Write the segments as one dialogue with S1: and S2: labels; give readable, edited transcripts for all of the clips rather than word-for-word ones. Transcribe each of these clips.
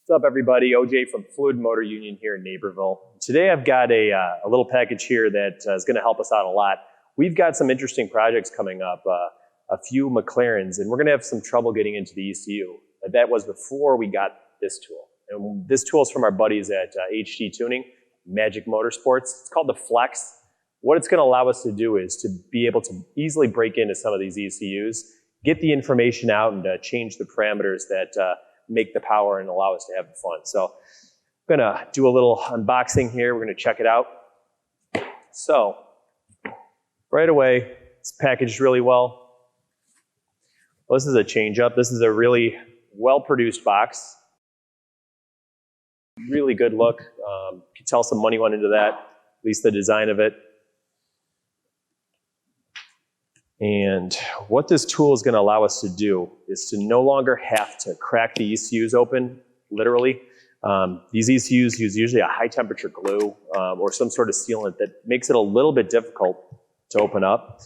S1: What's up, everybody? OJ from MotorUnion here in Naperville. Today I've got a little package here that is going to help us out a lot. We've got some interesting projects coming up, a few McLarens, and we're going to have some trouble getting into the ECU. That was before we got this tool. And this tool is from our buddies at HDtuning, Magic Motorsports. It's called the Flex. What it's going to allow us to do is to be able to easily break into some of these ECUs, get the information out, and change the parameters that make the power and allow us to have fun. So I'm gonna do a little unboxing here. We're gonna check it out. So right away, it's packaged really well. This is a change up. This is a really well-produced box. Really good look. You can tell some money went into that, at least the design of it. And what this tool is going to allow us to do is to no longer have to crack the ECUs open, literally. These ECUs use usually a high temperature glue or some sort of sealant that makes it a little bit difficult to open up.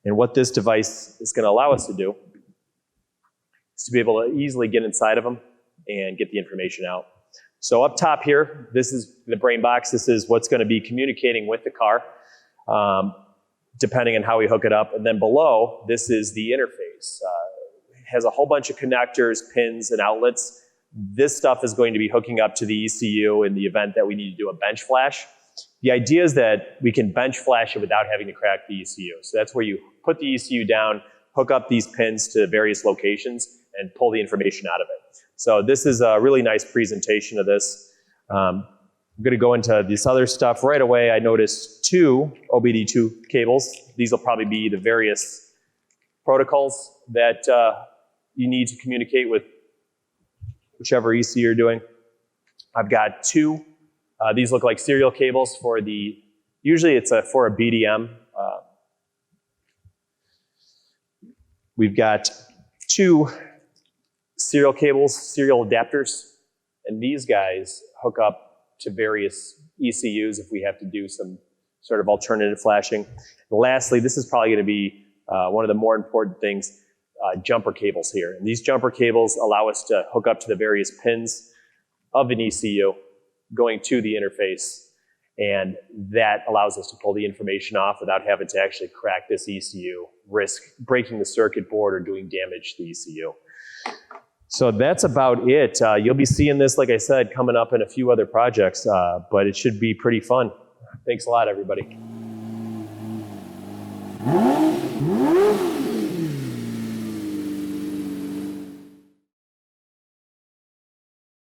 S1: And what this device is going to allow us to do is to be able to easily get inside of them and get the information out. So up top here, this is the brain box. This is what's going to be communicating with the car, depending on how we hook it up. And then below, this is the interface. It has a whole bunch of connectors, pins, and outlets. This stuff is going to be hooking up to the ECU in the event that we need to do a bench flash. The idea is that we can bench flash it without having to crack the ECU. So that's where you put the ECU down, hook up these pins to various locations, and pull the information out of it. So this is a really nice presentation of this. I'm going to go into this other stuff right away. I noticed 2 OBD2 cables. These will probably be the various protocols that you need to communicate with whichever ECU you're doing. I've got 2. These look like serial cables for the, usually it's for a BDM. We've got 2 serial cables, serial adapters, and these guys hook up to various ECUs if we have to do some sort of alternative flashing. And lastly, this is probably going to be one of the more important things, jumper cables here. And these jumper cables allow us to hook up to the various pins of an ECU going to the interface, and that allows us to pull the information off without having to actually crack this ECU, risk breaking the circuit board or doing damage to the ECU. So that's about it. You'll be seeing this, like I said, coming up in a few other projects, but it should be pretty fun. Thanks a lot, everybody.